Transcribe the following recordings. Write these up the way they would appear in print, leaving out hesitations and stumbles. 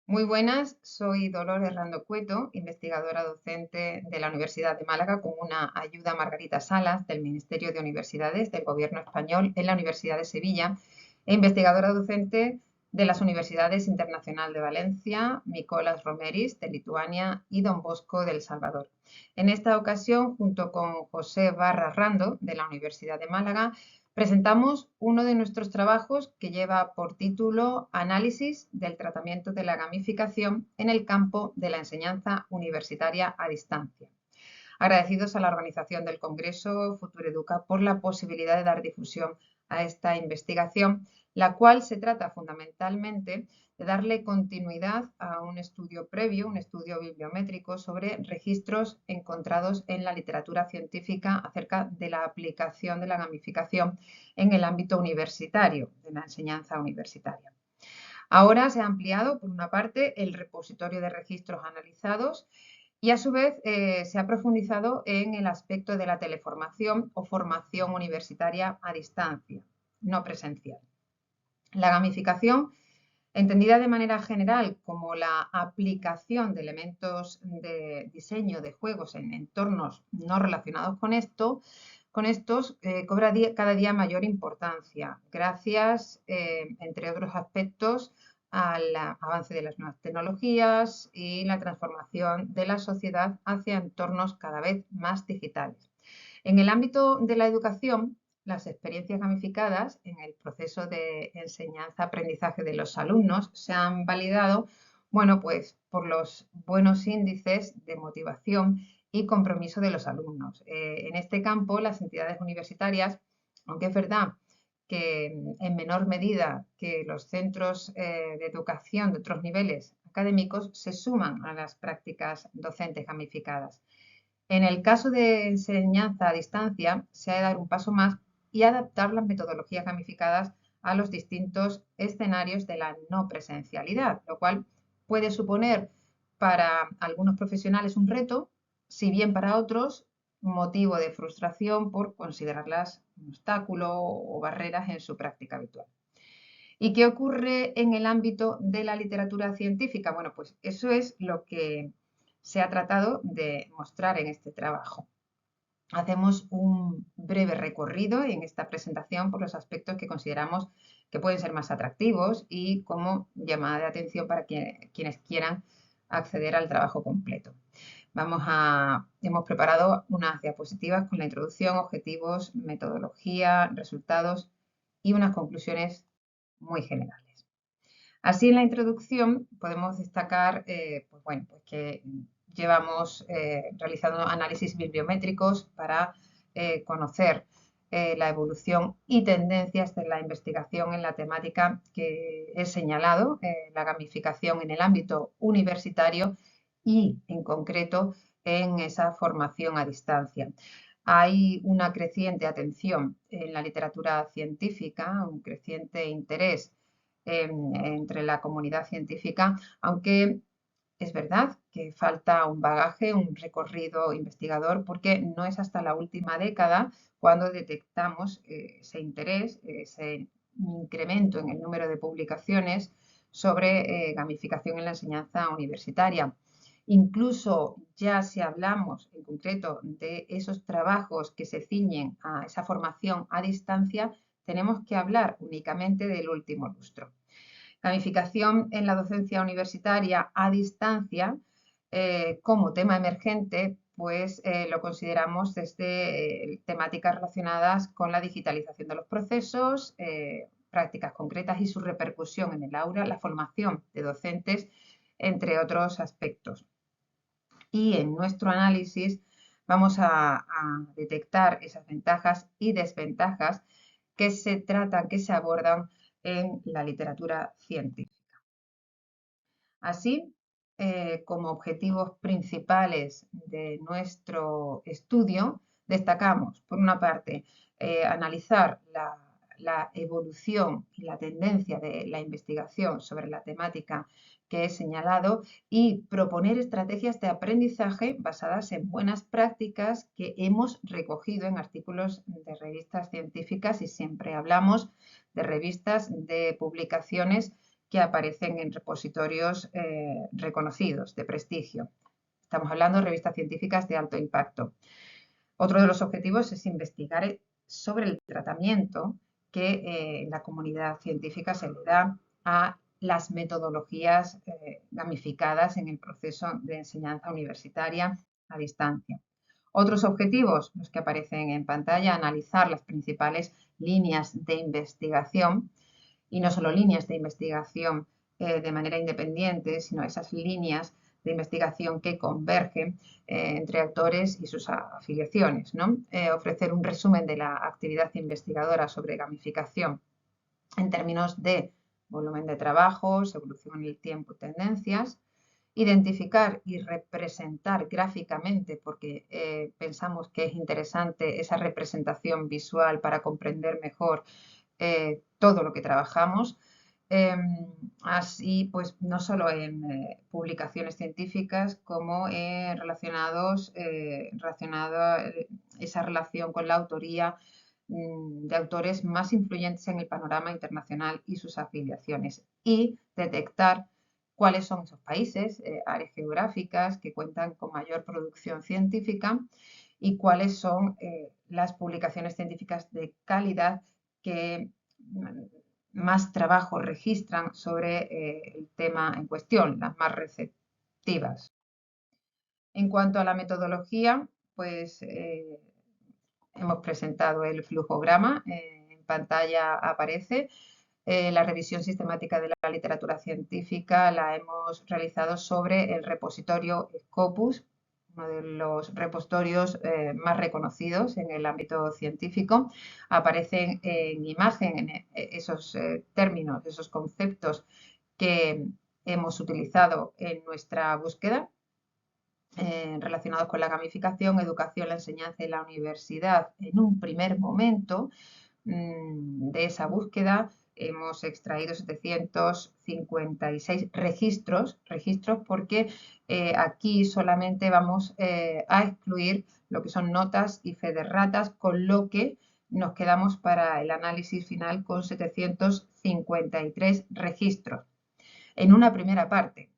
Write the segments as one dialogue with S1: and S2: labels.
S1: Muy buenas, soy Dolores Rando Cueto, investigadora docente de la Universidad de Málaga, con una ayuda Margarita Salas del Ministerio de Universidades del Gobierno español en la Universidad de Sevilla e investigadora docente de las Universidades Internacional de Valencia, Mykolas Romeris de Lituania y Don Bosco de El Salvador. En esta ocasión, junto con José Barra Rando de la Universidad de Málaga, presentamos uno de nuestros trabajos que lleva por título Análisis del tratamiento de la gamificación en el campo de la enseñanza universitaria a distancia. Agradecidos a la organización del Congreso Futureduca por la posibilidad de dar difusión a esta investigación, la cual se trata fundamentalmente de darle continuidad a un estudio previo, un estudio bibliométrico sobre registros encontrados en la literatura científica acerca de la aplicación de la gamificación en el ámbito universitario, de la enseñanza universitaria. Ahora se ha ampliado, por una parte, el repositorio de registros analizados y a su vez se ha profundizado en el aspecto de la teleformación o formación universitaria a distancia, no presencial. La gamificación, entendida de manera general como la aplicación de elementos de diseño de juegos en entornos no relacionados con estos cobra cada día mayor importancia, gracias, entre otros aspectos, al avance de las nuevas tecnologías y la transformación de la sociedad hacia entornos cada vez más digitales. En el ámbito de la educación, las experiencias gamificadas en el proceso de enseñanza-aprendizaje de los alumnos se han validado, bueno, pues por los buenos índices de motivación y compromiso de los alumnos. En este campo, las entidades universitarias, aunque es verdad que en menor medida que los centros de educación de otros niveles académicos, se suman a las prácticas docentes gamificadas. En el caso de enseñanza a distancia, se ha de dar un paso más y adaptar las metodologías gamificadas a los distintos escenarios de la no presencialidad, lo cual puede suponer para algunos profesionales un reto, si bien para otros motivo de frustración por considerarlas un obstáculo o barreras en su práctica habitual. ¿Y qué ocurre en el ámbito de la literatura científica? Bueno, pues eso es lo que se ha tratado de mostrar en este trabajo. Hacemos un breve recorrido en esta presentación por los aspectos que consideramos que pueden ser más atractivos y como llamada de atención para quienes quieran acceder al trabajo completo. Hemos preparado unas diapositivas con la introducción, objetivos, metodología, resultados y unas conclusiones muy generales. Así, en la introducción podemos destacar pues que llevamos realizando análisis bibliométricos para conocer la evolución y tendencias de la investigación en la temática que he señalado, la gamificación en el ámbito universitario y, en concreto, en esa formación a distancia. Hay una creciente atención en la literatura científica, un creciente interés entre la comunidad científica, aunque es verdad que falta un bagaje, un recorrido investigador, porque no es hasta la última década cuando detectamos ese interés, ese incremento en el número de publicaciones sobre gamificación en la enseñanza universitaria. Incluso ya si hablamos en concreto de esos trabajos que se ciñen a esa formación a distancia, tenemos que hablar únicamente del último lustro. Gamificación en la docencia universitaria a distancia como tema emergente, pues lo consideramos desde temáticas relacionadas con la digitalización de los procesos, prácticas concretas y su repercusión en el aula, la formación de docentes, entre otros aspectos. Y en nuestro análisis vamos a detectar esas ventajas y desventajas que se abordan en la literatura científica. Así, como objetivos principales de nuestro estudio, destacamos, por una parte, analizar la evolución y la tendencia de la investigación sobre la temática que he señalado y proponer estrategias de aprendizaje basadas en buenas prácticas que hemos recogido en artículos de revistas científicas, y siempre hablamos de revistas, de publicaciones que aparecen en repositorios reconocidos, de prestigio. Estamos hablando de revistas científicas de alto impacto. Otro de los objetivos es investigar sobre el tratamiento que la comunidad científica se le da a las metodologías gamificadas en el proceso de enseñanza universitaria a distancia. Otros objetivos, los que aparecen en pantalla, analizar las principales líneas de investigación, y no solo líneas de investigación de manera independiente, sino esas líneas de investigación que convergen entre autores y sus afiliaciones, ¿no? Ofrecer un resumen de la actividad investigadora sobre gamificación en términos de volumen de trabajos, evolución en el tiempo y tendencias, identificar y representar gráficamente, porque pensamos que es interesante esa representación visual para comprender mejor todo lo que trabajamos, así pues no solo en publicaciones científicas como relacionado esa relación con la autoría de autores más influyentes en el panorama internacional y sus afiliaciones, y detectar cuáles son esos países, áreas geográficas que cuentan con mayor producción científica y cuáles son las publicaciones científicas de calidad que más trabajo registran sobre el tema en cuestión, las más receptivas. En cuanto a la metodología, pues hemos presentado el flujograma, en pantalla aparece. La revisión sistemática de la literatura científica la hemos realizado sobre el repositorio Scopus, uno de los repositorios más reconocidos en el ámbito científico. Aparecen en imagen esos términos, esos conceptos que hemos utilizado en nuestra búsqueda relacionados con la gamificación, educación, la enseñanza y la universidad. En un primer momento de esa búsqueda hemos extraído 756 registros porque aquí solamente vamos a excluir lo que son notas y fe de ratas, con lo que nos quedamos para el análisis final con 753 registros en una primera parte,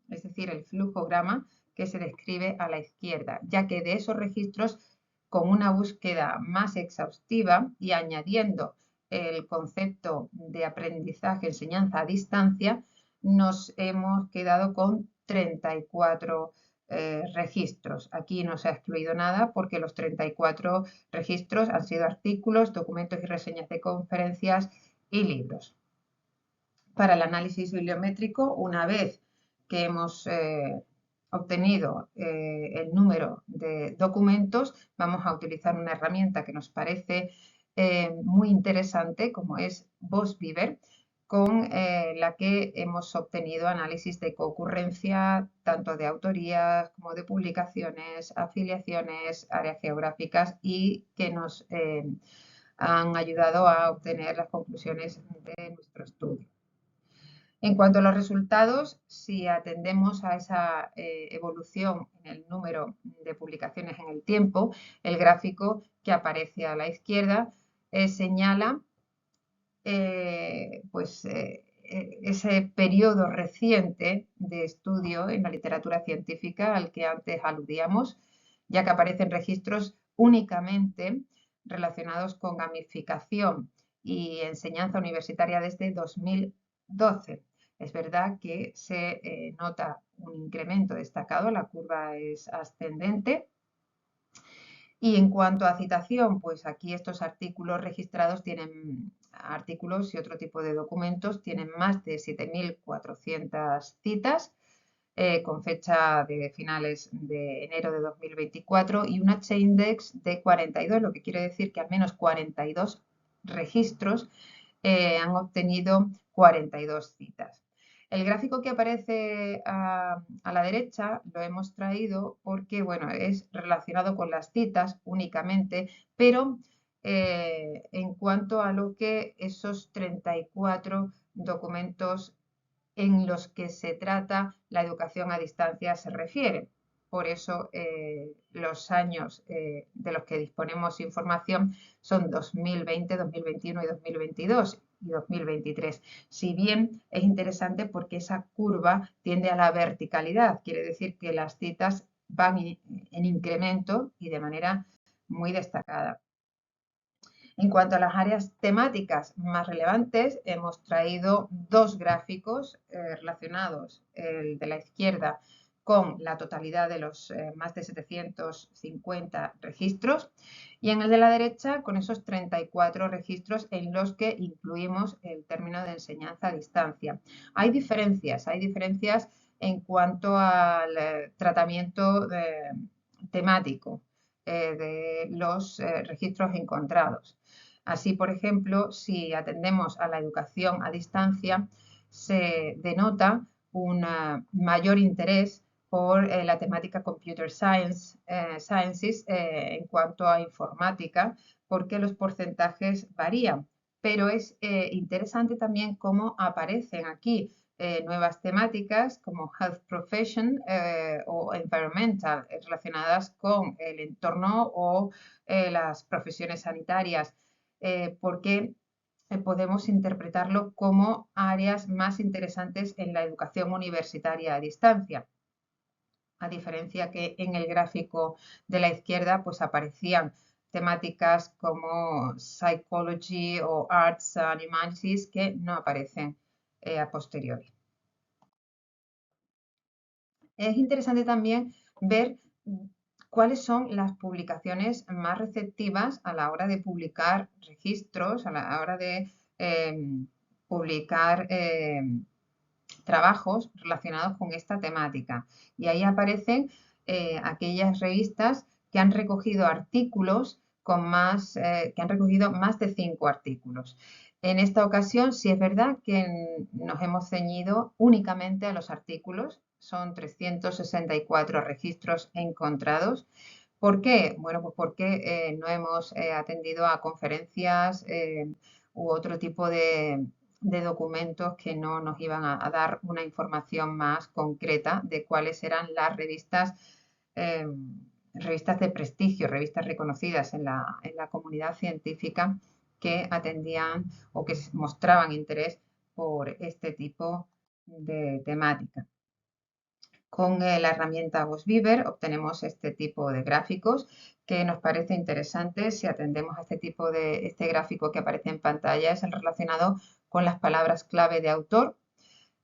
S1: es decir, el flujograma que se describe a la izquierda, ya que de esos registros, con una búsqueda más exhaustiva y añadiendo el concepto de aprendizaje, enseñanza a distancia, nos hemos quedado con 34 registros. Aquí no se ha excluido nada porque los 34 registros han sido artículos, documentos y reseñas de conferencias y libros. Para el análisis bibliométrico, una vez que hemos obtenido el número de documentos, vamos a utilizar una herramienta que nos parece muy interesante, como es VozBeaver, con la que hemos obtenido análisis de concurrencia, tanto de autorías como de publicaciones, afiliaciones, áreas geográficas, y que nos han ayudado a obtener las conclusiones de nuestro estudio. En cuanto a los resultados, si atendemos a esa evolución en el número de publicaciones en el tiempo, el gráfico que aparece a la izquierda señala ese periodo reciente de estudio en la literatura científica al que antes aludíamos, ya que aparecen registros únicamente relacionados con gamificación y enseñanza universitaria desde 2012. Es verdad que se nota un incremento destacado, la curva es ascendente. Y en cuanto a citación, pues aquí estos artículos registrados tienen artículos y otro tipo de documentos, tienen más de 7.400 citas con fecha de finales de enero de 2024 y un H-index de 42, lo que quiere decir que al menos 42 registros han obtenido 42 citas. El gráfico que aparece a la derecha lo hemos traído porque, bueno, es relacionado con las citas únicamente, pero en cuanto a lo que esos 34 documentos en los que se trata la educación a distancia se refieren. Por eso los años de los que disponemos información son 2020, 2021 y 2022. y 2023. Si bien es interesante porque esa curva tiende a la verticalidad, quiere decir que las citas van en incremento y de manera muy destacada. En cuanto a las áreas temáticas más relevantes, hemos traído dos gráficos relacionados, el de la izquierda con la totalidad de los más de 750 registros y en el de la derecha con esos 34 registros en los que incluimos el término de enseñanza a distancia. Hay diferencias en cuanto al tratamiento temático de los registros encontrados. Así, por ejemplo, si atendemos a la educación a distancia, se denota un mayor interés por la temática Computer Sciences en cuanto a informática, porque los porcentajes varían. Pero es interesante también cómo aparecen aquí nuevas temáticas como Health Profession o Environmental relacionadas con el entorno o las profesiones sanitarias, porque podemos interpretarlo como áreas más interesantes en la educación universitaria a distancia. A diferencia que en el gráfico de la izquierda pues aparecían temáticas como Psychology o Arts and Humanities que no aparecen a posteriori. Es interesante también ver cuáles son las publicaciones más receptivas a la hora de publicar registros, a la hora de publicar trabajos relacionados con esta temática. Y ahí aparecen aquellas revistas que han recogido artículos que han recogido más de 5 artículos. En esta ocasión sí es verdad que nos hemos ceñido únicamente a los artículos, son 364 registros encontrados. ¿Por qué? Bueno, pues porque no hemos atendido a conferencias u otro tipo de documentos que no nos iban a dar una información más concreta de cuáles eran las revistas de prestigio, revistas reconocidas en la comunidad científica que atendían o que mostraban interés por este tipo de temática. Con la herramienta Beaver obtenemos este tipo de gráficos que nos parece interesante si atendemos a este gráfico que aparece en pantalla, es el relacionado con las palabras clave de autor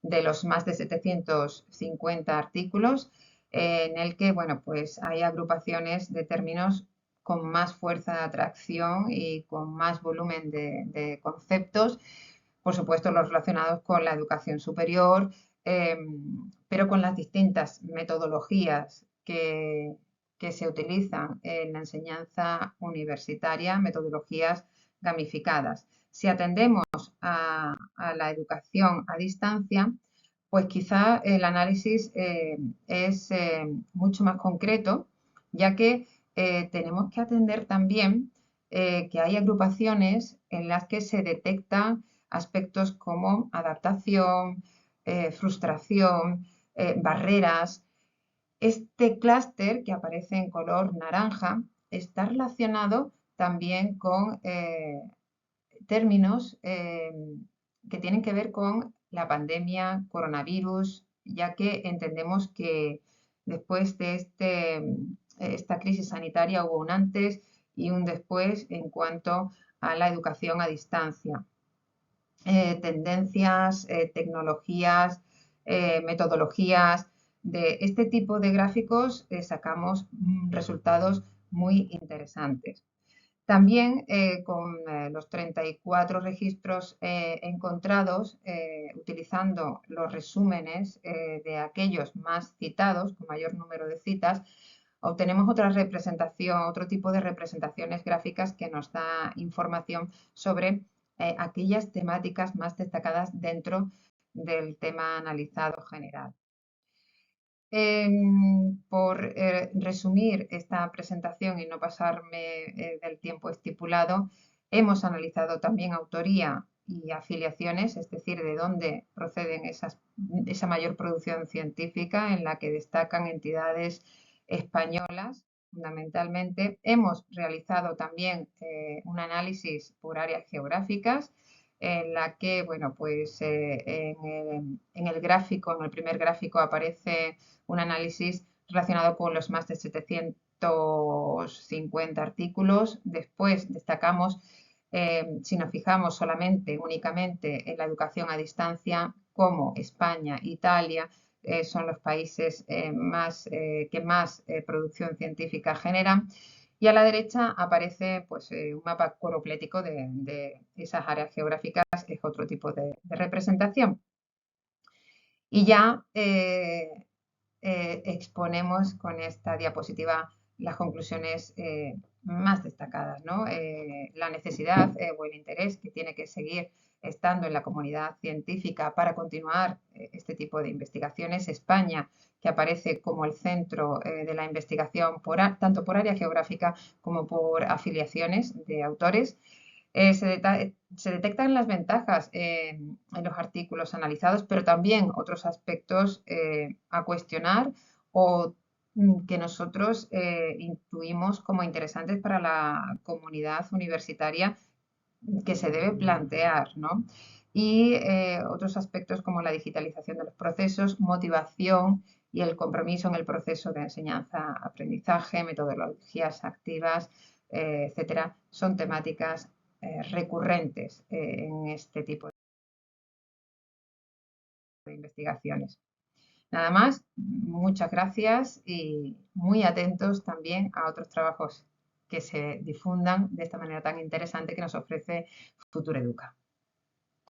S1: de los más de 750 artículos, en el que, bueno, pues hay agrupaciones de términos con más fuerza de atracción y con más volumen de conceptos, por supuesto los relacionados con la educación superior, pero con las distintas metodologías que se utilizan en la enseñanza universitaria, metodologías gamificadas. Si atendemos a la educación a distancia, pues quizá el análisis es mucho más concreto, ya que tenemos que atender también que hay agrupaciones en las que se detectan aspectos como adaptación, frustración, barreras. Este clúster que aparece en color naranja está relacionado también con términos que tienen que ver con la pandemia, coronavirus, ya que entendemos que después de esta crisis sanitaria hubo un antes y un después en cuanto a la educación a distancia. Tendencias, tecnologías, metodologías. De este tipo de gráficos sacamos resultados muy interesantes. También con los 34 registros encontrados, utilizando los resúmenes de aquellos más citados, con mayor número de citas, obtenemos otro tipo de representaciones gráficas que nos da información sobre aquellas temáticas más destacadas dentro del tema analizado general. Por resumir esta presentación y no pasarme del tiempo estipulado, hemos analizado también autoría y afiliaciones, es decir, de dónde proceden esa mayor producción científica en la que destacan entidades españolas fundamentalmente. Hemos realizado también un análisis por áreas geográficas, en la que, bueno, pues en el gráfico, en el primer gráfico aparece un análisis relacionado con los más de 750 artículos. Después destacamos, si nos fijamos únicamente en la educación a distancia, como España, Italia, son los países que más producción científica generan. Y a la derecha aparece pues, un mapa coroplético de esas áreas geográficas, es otro tipo de representación. Y ya exponemos con esta diapositiva las conclusiones más destacadas, ¿no? La necesidad o el interés que tiene que seguir estando en la comunidad científica para continuar este tipo de investigaciones. España, que aparece como el centro de la investigación tanto por área geográfica como por afiliaciones de autores. Se detectan las ventajas en los artículos analizados, pero también otros aspectos a cuestionar o que nosotros intuimos como interesantes para la comunidad universitaria que se debe plantear, ¿no? Y otros aspectos como la digitalización de los procesos, motivación y el compromiso en el proceso de enseñanza-aprendizaje, metodologías activas, etcétera, son temáticas recurrentes en este tipo de investigaciones. Nada más, muchas gracias y muy atentos también a otros trabajos que se difundan de esta manera tan interesante que nos ofrece Futura Educa.